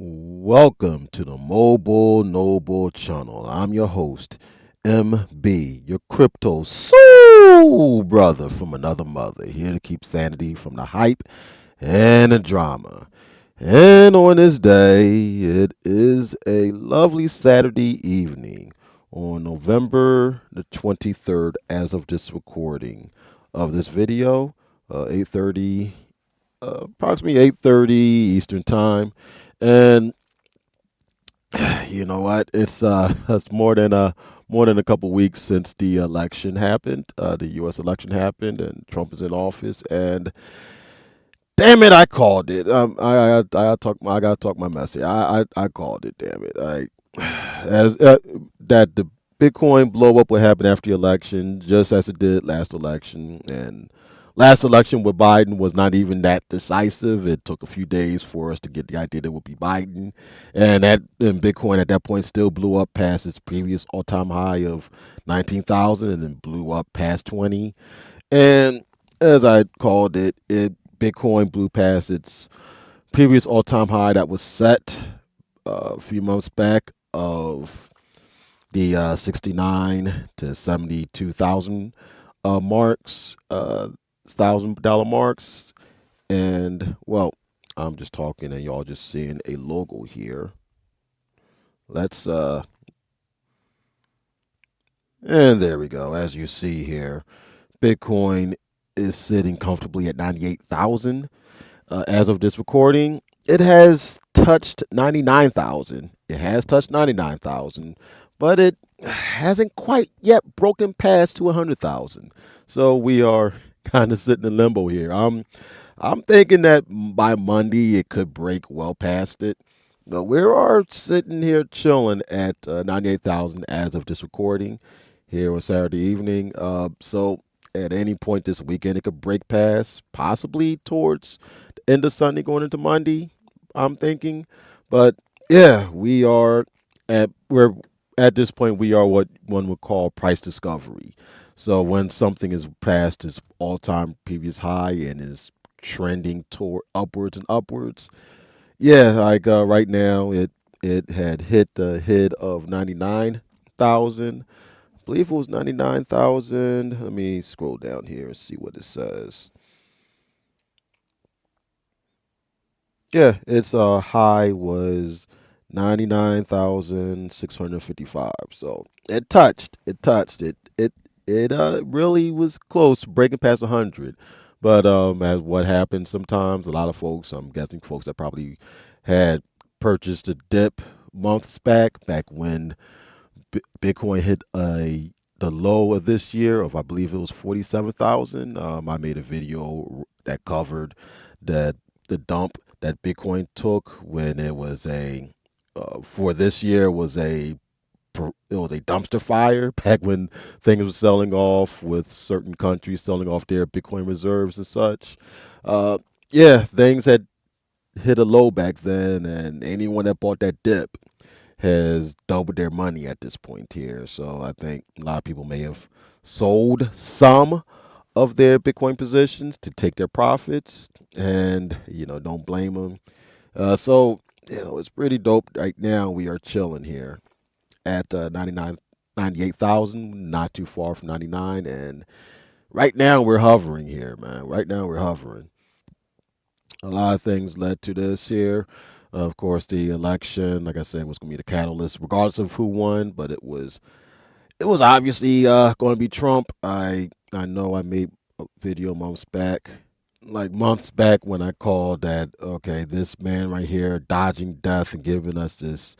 Welcome to the Mobile Noble channel. I'm your host, MB, your crypto soul brother from another mother, here to keep sanity from the hype and the drama. And on this day, it is a lovely Saturday evening on November the 23rd as of this recording of this video, 8:30 approximately 8:30 Eastern time. And you know what? It's more than a couple weeks since the election happened. The U.S. election happened, and Trump is in office. And damn it, I called it. I gotta talk my mess here. I called it. Damn it. That the Bitcoin blow up what happened after the election, just as it did last election. And last election with Biden was not even that decisive. It took a few days for us to get the idea that it would be Biden, and Bitcoin at that point still blew up past its previous all-time high of 19,000, and then blew up past 20. And as I called it, Bitcoin blew past its previous all-time high that was set a few months back of the 69 to 72,000 marks, $1,000 marks. And well, I'm just talking and y'all just seeing a logo here. Let's and there we go. As you see here, Bitcoin is sitting comfortably at 98,000 as of this recording. It has touched 99,000. It has touched 99,000, but it hasn't quite yet broken past to 100,000. So we are kind of sitting in limbo here. I'm thinking that by Monday it could break well past it. But we are sitting here chilling at 98,000 as of this recording here on Saturday evening. So at any point this weekend, it could break past, possibly towards the end of Sunday going into Monday, I'm thinking. But yeah, we're at this point, we are what one would call price discovery. So when something is past its all-time previous high and is trending toward upwards and upwards, yeah, like right now, it had hit the hit of 99,000. I believe it was 99,000. Let me scroll down here and see what it says. Yeah, its high was 99,655. So it touched it. It really was close, breaking past 100. But as what happens sometimes, a lot of folks, I'm guessing folks that probably had purchased a dip months back when Bitcoin hit the low of this year of, I believe it was 47,000. I made a video that covered that the dump that Bitcoin took when it was a for this year was it was a dumpster fire back when things were selling off with certain countries selling off their Bitcoin reserves and such. Yeah, things had hit a low back then, and anyone that bought that dip has doubled their money at this point here. So I think a lot of people may have sold some of their Bitcoin positions to take their profits, and don't blame them. It's pretty dope. Right now, we are chilling here at 98,000, not too far from 99, and right now we're hovering here, man. Right now we're hovering. A lot of things led to this here. Of course, the election, like I said, was going to be the catalyst, regardless of who won. But it was obviously going to be Trump. I know I made a video months back when I called that, okay, this man right here dodging death and giving us this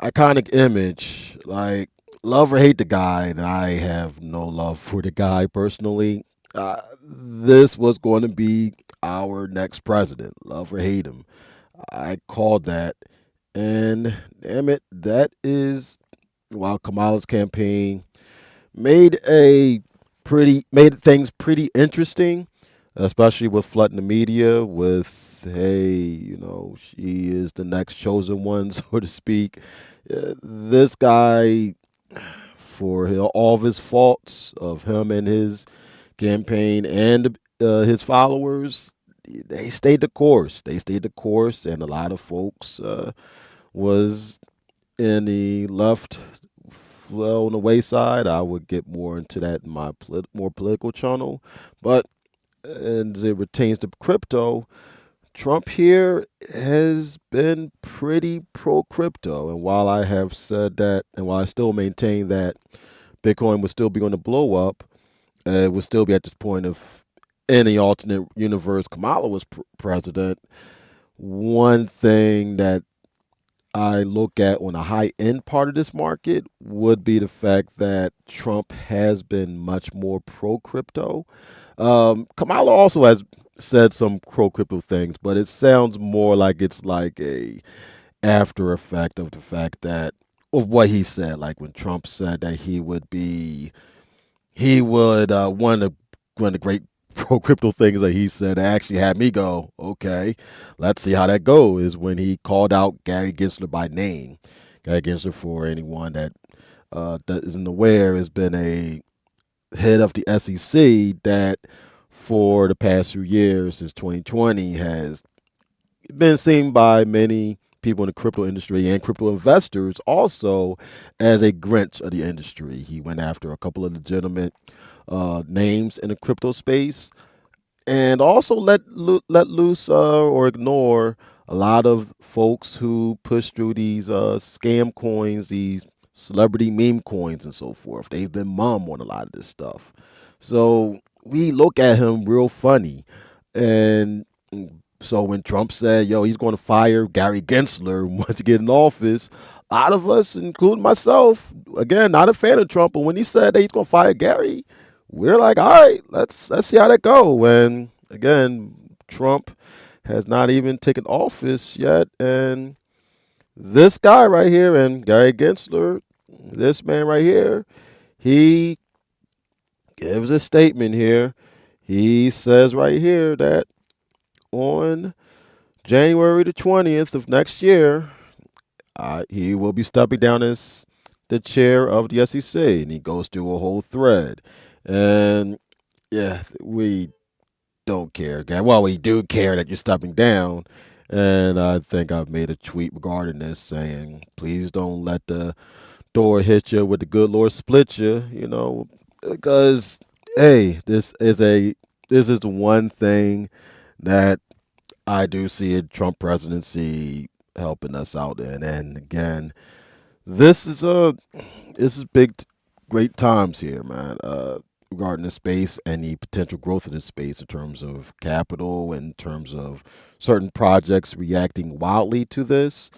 iconic image. Like, love or hate the guy, and I have no love for the guy personally. This was going to be our next president, love or hate him. I called that, and damn it, that is while Kamala's campaign made things pretty interesting, especially with flooding the media with, hey, she is the next chosen one, so to speak. This guy, for all of his faults of him and his campaign and his followers, they stayed the course. They stayed the course, and a lot of folks was in the left, well, on the wayside. I would get more into that in my more political channel, but as it pertains to crypto, Trump here has been pretty pro crypto. And while I have said that, and while I still maintain that Bitcoin would still be going to blow up, it would still be at this point of any alternate universe Kamala was president. One thing that I look at on a high end part of this market would be the fact that Trump has been much more pro crypto. Kamala also has said some pro crypto things, but it sounds more like it's like a after effect of the fact that of what he said. Like when Trump said that he would one of the great pro crypto things that he said actually had me go, okay, let's see how that goes. Is when he called out Gary Gensler by name. Gary Gensler, for anyone that isn't aware, has been a head of the SEC that for the past few years, since 2020, has been seen by many people in the crypto industry and crypto investors also as a Grinch of the industry. He went after a couple of legitimate names in the crypto space and also let loose or ignore a lot of folks who push through these scam coins, these celebrity meme coins, and so forth. They've been mum on a lot of this stuff, so we look at him real funny. And so when Trump said, "Yo, he's going to fire Gary Gensler once he get in office," a lot of us, including myself, again, not a fan of Trump, but when he said that he's going to fire Gary, we're like, all right, let's see how that go. And again, Trump has not even taken office yet, and this guy right here, and Gary Gensler, this man right here, he gives a statement here. He says right here that on January the 20th of next year, he will be stepping down as the chair of the SEC, and he goes through a whole thread. And yeah, we don't care. Well, we do care that you're stepping down. And I think I've made a tweet regarding this saying, please don't let the door hit you with the good Lord split you, because hey, this is the one thing that I do see a Trump presidency helping us out in. And again, this is a this is great times here, man. Regarding the space and the potential growth of this space in terms of capital, in terms of certain projects reacting wildly to this.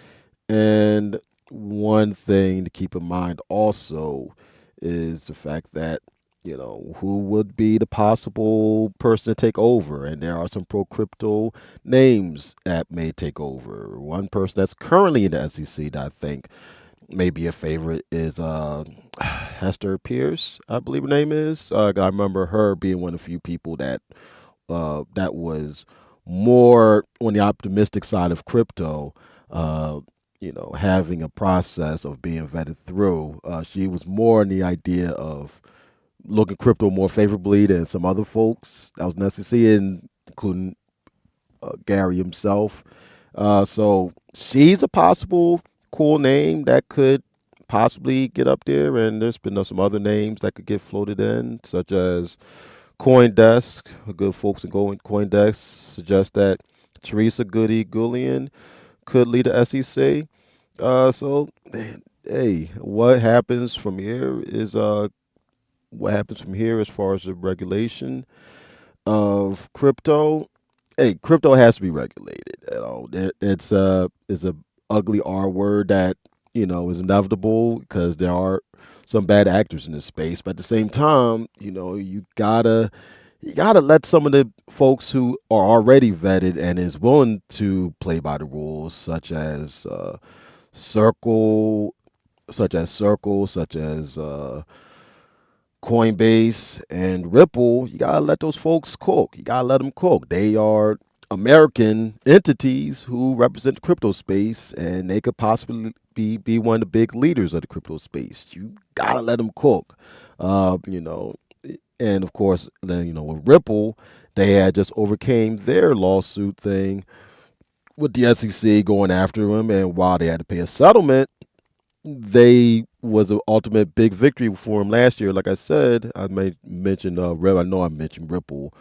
And one thing to keep in mind also is the fact that, who would be the possible person to take over. And there are some pro crypto names that may take over. One person that's currently in the SEC that I think may be a favorite is Hester Pierce, I believe her name is. I remember her being one of the few people that was more on the optimistic side of crypto. Having a process of being vetted through. She was more in the idea of looking crypto more favorably than some other folks that was necessary, including Gary himself. So she's a possible cool name that could possibly get up there, and there's been some other names that could get floated in, such as CoinDesk. Good folks in CoinDesk suggest that Teresa Goody Gullion could lead the SEC. So, hey, what happens from here as far as the regulation of crypto. Hey, crypto has to be regulated. It's a ugly R word that is inevitable because there are some bad actors in this space. But at the same time, you gotta let some of the folks who are already vetted and is willing to play by the rules, Circle, such as Coinbase and Ripple. You gotta let those folks cook. You gotta let them cook. They are American entities who represent the crypto space, and they could possibly be one of the big leaders of the crypto space. You gotta let them cook. Uh, you know, And of course, then with Ripple, they had just overcame their lawsuit thing with the SEC going after him, and while they had to pay a settlement, they was an ultimate big victory for him last year. Like I said, I may mention I know I mentioned Ripple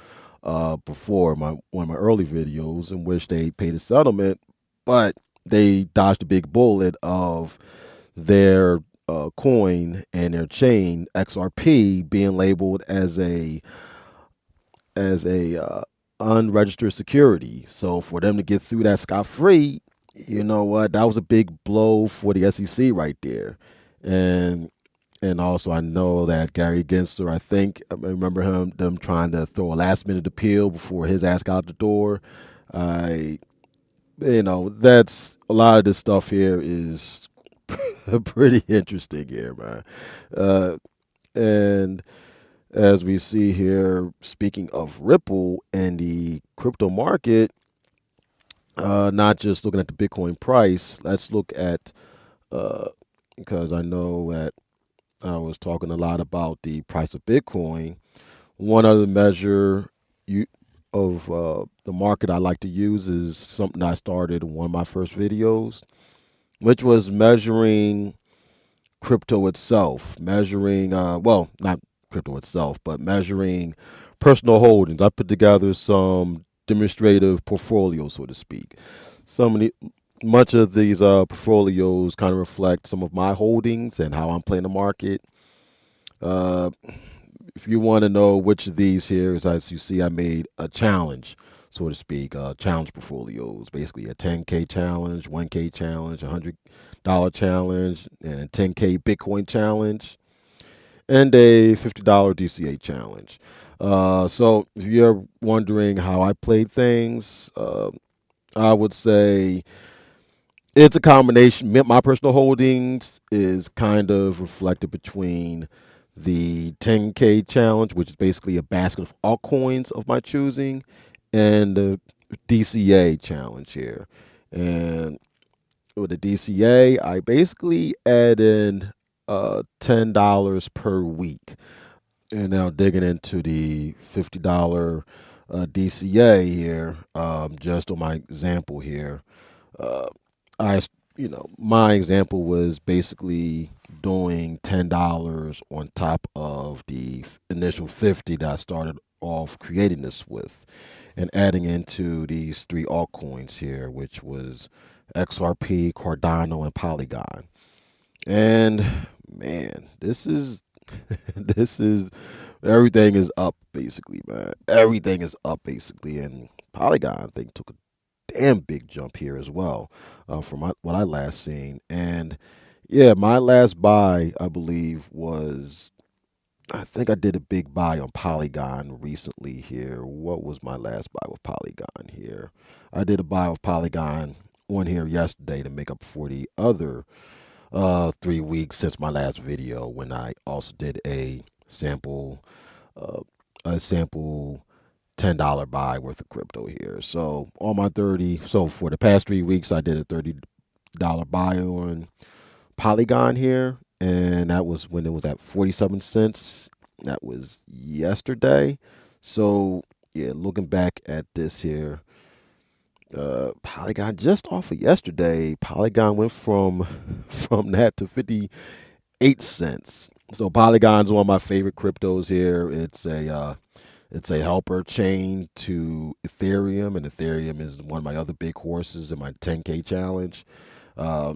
before my one of my early videos in which they paid a settlement, but they dodged a big bullet of their coin and their chain XRP being labeled as a unregistered security. So for them to get through that scot free, you know what? That was a big blow for the SEC right there. And also I know that Gary Gensler, I remember them trying to throw a last minute appeal before his ass got out the door. I that's a lot of this stuff here is pretty interesting here, man. Uh, and as we see here, speaking of Ripple and the crypto market, not just looking at the Bitcoin price, let's look at, uh, because I know that I was talking a lot about the price of Bitcoin. One other measure you, of the market I like to use is something I started in one of my first videos, which was measuring crypto itself, measuring, well, not crypto itself, but measuring personal holdings. I put together some demonstrative portfolios, so to speak. Some of the, Much of these portfolios kind of reflect some of my holdings and how I'm playing the market. Uh, if you want to know which of these here is, as you see, I made a challenge, so to speak, challenge portfolios, basically a 10K challenge, 1K challenge, $100 challenge, and a 10K Bitcoin challenge, and a $50 DCA challenge. So if you're wondering how I played things, I would say it's a combination. My personal holdings is kind of reflected between the 10K challenge, which is basically a basket of altcoins of my choosing, and the DCA challenge here. And with the DCA, I basically add in $10 per week. And now digging into the $50 DCA here, just on my example here, uh, I, my example was basically doing $10 on top of the initial 50 that I started off creating this with, and adding into these three altcoins here, which was XRP, Cardano, and Polygon. And man, this is this is everything is up basically, man. Everything is up basically, and Polygon I think took a damn big jump here as well, from what I last seen. And yeah, my last buy I believe was, I think I did a big buy on Polygon recently here. What was my last buy with Polygon here? I did a buy with Polygon on here yesterday to make up for the other 3 weeks since my last video, when I also did uh, a sample $10 buy worth of crypto here. So on my 30, so for the past 3 weeks, I did a $30 buy on Polygon here, and that was when it was at 47 cents. That was yesterday. So yeah, looking back at this here, Polygon just off of yesterday, Polygon went from from that to 58 cents. So Polygon's one of my favorite cryptos here. It's a helper chain to Ethereum, and Ethereum is one of my other big horses in my 10K challenge. Uh,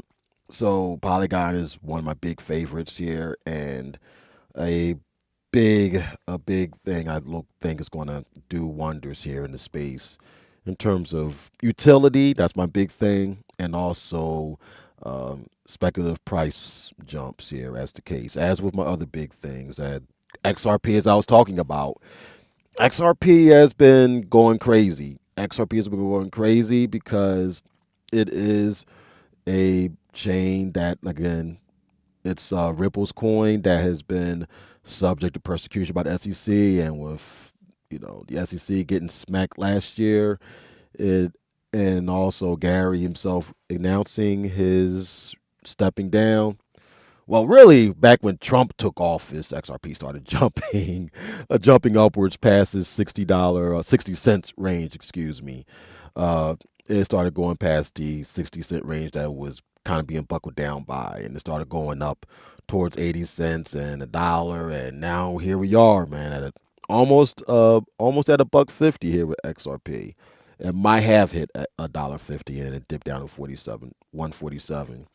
so Polygon is one of my big favorites here, and a big thing think is going to do wonders here in the space in terms of utility. That's my big thing, and also speculative price jumps here, as the case as with my other big things. That XRP, as I was talking about, XRP has been going crazy. XRP has been going crazy because it is a chain that, again, it's Ripple's coin that has been subject to persecution by the SEC, and with the SEC getting smacked last year, it and also Gary himself announcing his stepping down. Well, really, back when Trump took office, XRP started jumping, jumping upwards past his $60, 60 cents range. Excuse me. Uh, it started going past the 60 cent range that was kind of being buckled down by, and it started going up towards 80 cents and $1, and now here we are, man, at almost at a buck 50 here with XRP. It might have hit $1.50 and it dipped down to 147.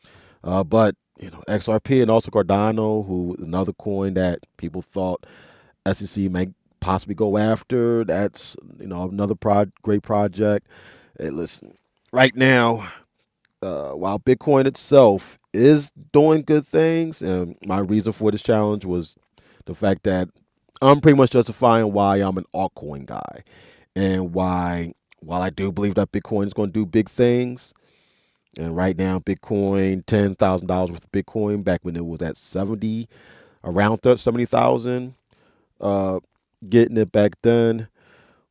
But XRP and also Cardano, who another coin that people thought SEC may possibly go after. That's another great project. Hey, listen, right now, while Bitcoin itself is doing good things, and my reason for this challenge was the fact that I'm pretty much justifying why I'm an altcoin guy, and why, while I do believe that Bitcoin is going to do big things, and right now, Bitcoin, $10,000 worth of Bitcoin back when it was at 70, around 70,000. Uh, Getting it back then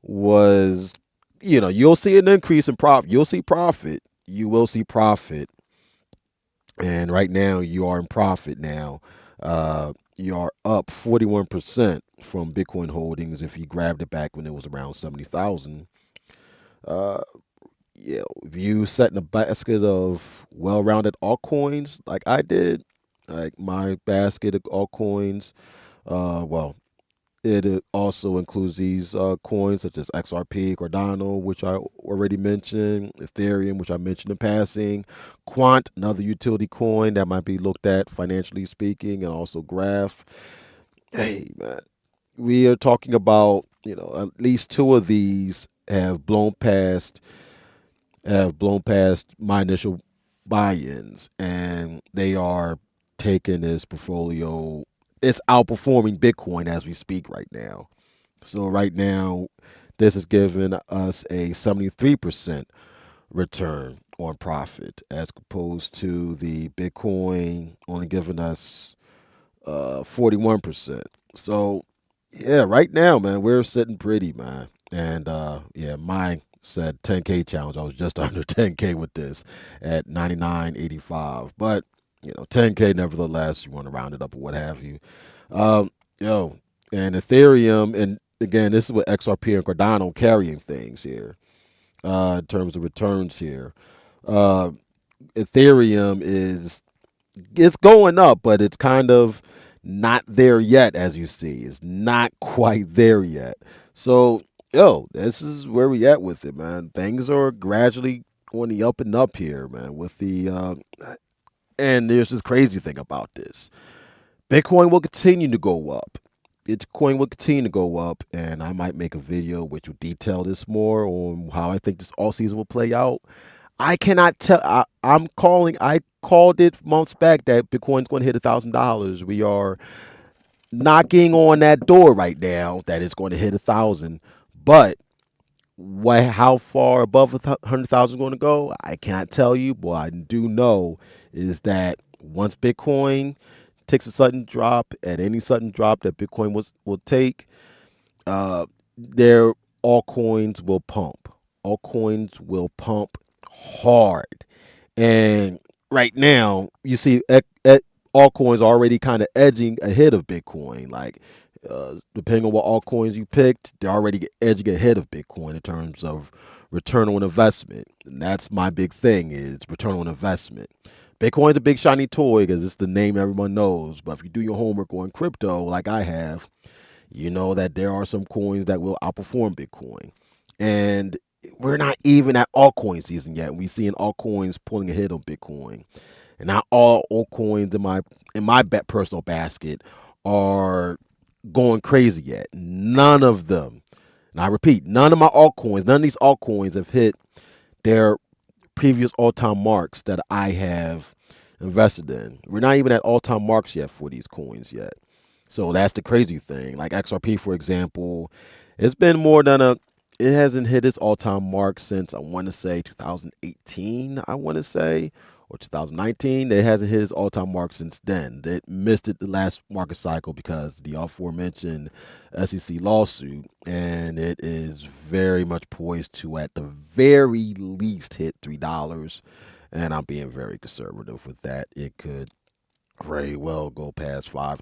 was, you'll see an increase in profit. You'll see profit. You will see profit. And right now, you are in profit now. You are up 41% from Bitcoin holdings if you grabbed it back when it was around 70,000. Uh, yeah, if you set in a basket of well-rounded altcoins like I did, like my basket of altcoins, well, it also includes these coins such as XRP, Cardano, which I already mentioned, Ethereum, which I mentioned in passing, Quant, another utility coin that might be looked at financially speaking, and also Graph. Hey, man, we are talking about, at least two of these have blown past my initial buy-ins, and they are taking this portfolio. It's outperforming Bitcoin as we speak right now. So right now, this is giving us a 73% return on profit, as opposed to the Bitcoin only giving us 41%. So yeah, right now, man, we're sitting pretty, man. And yeah, mine said 10K challenge. I was just under 10K with this at 99.85. But 10K nevertheless. You want to round it up or what have you. Um, yo, and Ethereum, and again, this is with XRP and Cardano carrying things here. In terms of returns here, uh, Ethereum is it's going up, but it's kind of not there yet, as you see. It's not quite there yet. So, this is where we at with it, man. Things are gradually on the up and up here, man. With the and there's this crazy thing about this. Bitcoin will continue to go up. Bitcoin will continue to go up, and I might make a video which will detail this more on how I think this all season will play out. I cannot tell. I'm calling. I called it months back that Bitcoin's going to hit $1,000. We are knocking on that door right now that it's going to hit 1,000. But how far above 100,000 is going to go, I cannot tell you. But I do know is that once Bitcoin takes a sudden drop, at any sudden drop that Bitcoin will take, uh, their all coins will pump. All coins will pump hard. And right now, you see altcoins already kind of edging ahead of Bitcoin. Like, depending on what altcoins you picked, they're already edging ahead of Bitcoin in terms of return on investment. And that's my big thing is return on investment. Bitcoin's a big shiny toy because it's the name everyone knows. But if you do your homework on crypto, like I have, you know that there are some coins that will outperform Bitcoin. And we're not even at altcoin season yet. We're seeing altcoins pulling ahead on Bitcoin. And not all altcoins in my personal basket are going crazy yet. None of them. And I repeat, none of these altcoins have hit their previous all-time marks that I have invested in. We're not even at all-time marks yet for these coins yet. So that's the crazy thing. Like XRP, for example, it's been more than it hasn't hit its all-time mark since I want to say 2018, I want to say, or 2019. It hasn't hit its all-time mark since then. It missed it the last market cycle because the aforementioned SEC lawsuit, and it is very much poised to, at the very least, hit $3. And I'm being very conservative with that. It could great well go past five.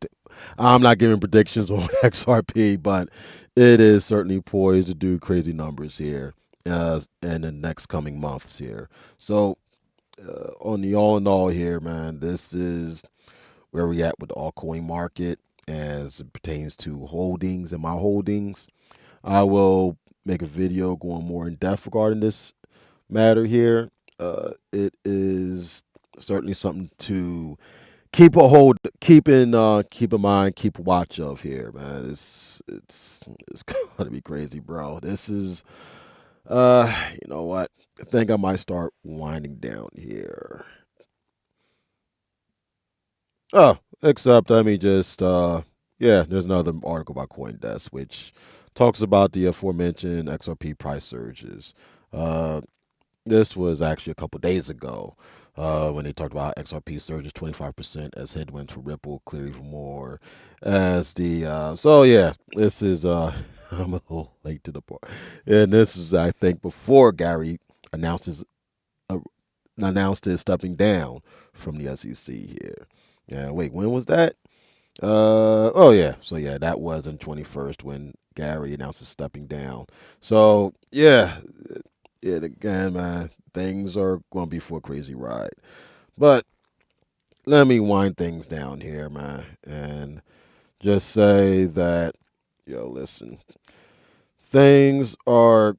I'm not giving predictions on XRP, but it is certainly poised to do crazy numbers here in the next coming months here. So, on the all in all here, man, this is where we at with the altcoin market as it pertains to holdings and my holdings. I will make a video going more in depth regarding this matter here. It is certainly something to keep in mind, keep a watch of here, man. It's gonna be crazy, bro. This is you know what? I think I might start winding down here. Oh, except let me just yeah, there's another article by CoinDesk which talks about the aforementioned XRP price surges. Uh This was actually a couple days ago when they talked about XRP surges 25% as headwinds for Ripple, clear even more as the so yeah, this is I'm a little late to the part, and this is I think before Gary announced his uh, announced his stepping down from the SEC here. Yeah, wait, when was that? Oh yeah, so yeah, that was on 21st when Gary announced his stepping down. So yeah, it again, man, things are going to be for a crazy ride. But let me wind things down here, man, and just say that, yo, listen, things are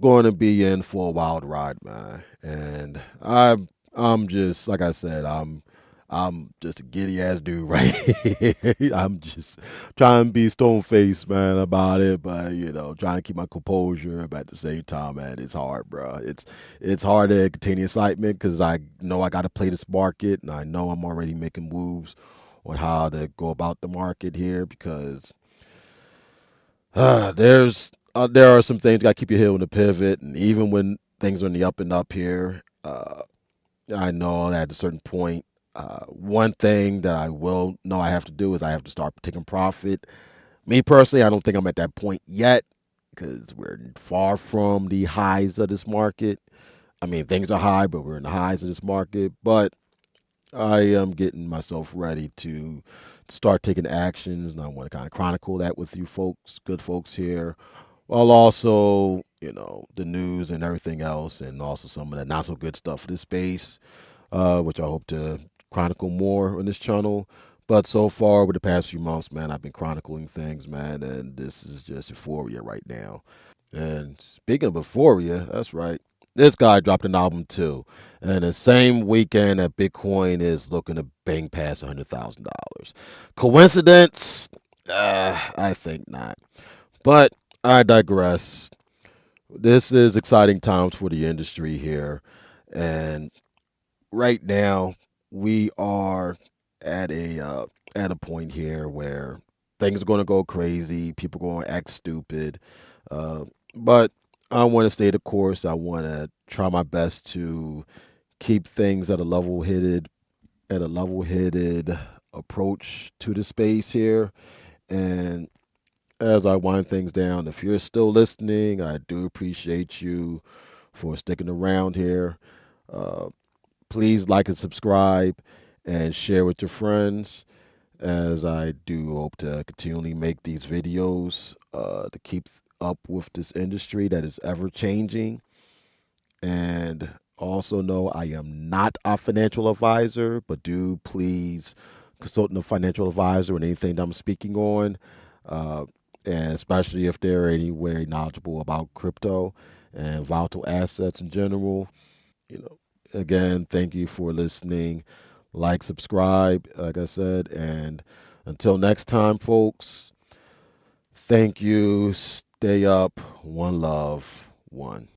going to be in for a wild ride, man. And I'm just like I said, I'm just a giddy ass dude right here. I'm just trying to be stone faced, man, about it, but trying to keep my composure. But at the same time, man, it's hard, bro. It's hard to contain the excitement because I know I got to play this market, and I know I'm already making moves on how to go about the market here because there are some things got to keep your head on the pivot, and even when things are in the up and up here, I know that at a certain point, one thing that I will know I have to do is I have to start taking profit. Me personally, I don't think I'm at that point yet because we're far from the highs of this market. I mean, things are high, but we're in the highs of this market. But I am getting myself ready to start taking actions, and I want to kind of chronicle that with you folks, good folks here, while also, the news and everything else, and also some of the not so good stuff for this space, which I hope to chronicle more on this channel. But so far, over the past few months, man, I've been chronicling things, man, and this is just euphoria right now. And speaking of euphoria, that's right. This guy dropped an album too, and the same weekend that Bitcoin is looking to bang past $100,000. Coincidence? I think not. But I digress. This is exciting times for the industry here, and right now we are at a point here where things are going to go crazy. People are going to act stupid, uh, but I want to stay the course. I want to try my best to keep things at a level-headed approach to the space here. And as I wind things down, if you're still listening, I do appreciate you for sticking around here. Uh, Please like and subscribe and share with your friends as I do hope to continually make these videos to keep up with this industry that is ever changing. And also know I am not a financial advisor, but do please consult a financial advisor on anything that I'm speaking on, uh, and especially if they're anywhere knowledgeable about crypto and volatile assets in general. you know, Again, thank you for listening. Like, subscribe, like I said, and until next time, folks, thank you. Stay up. One love. One.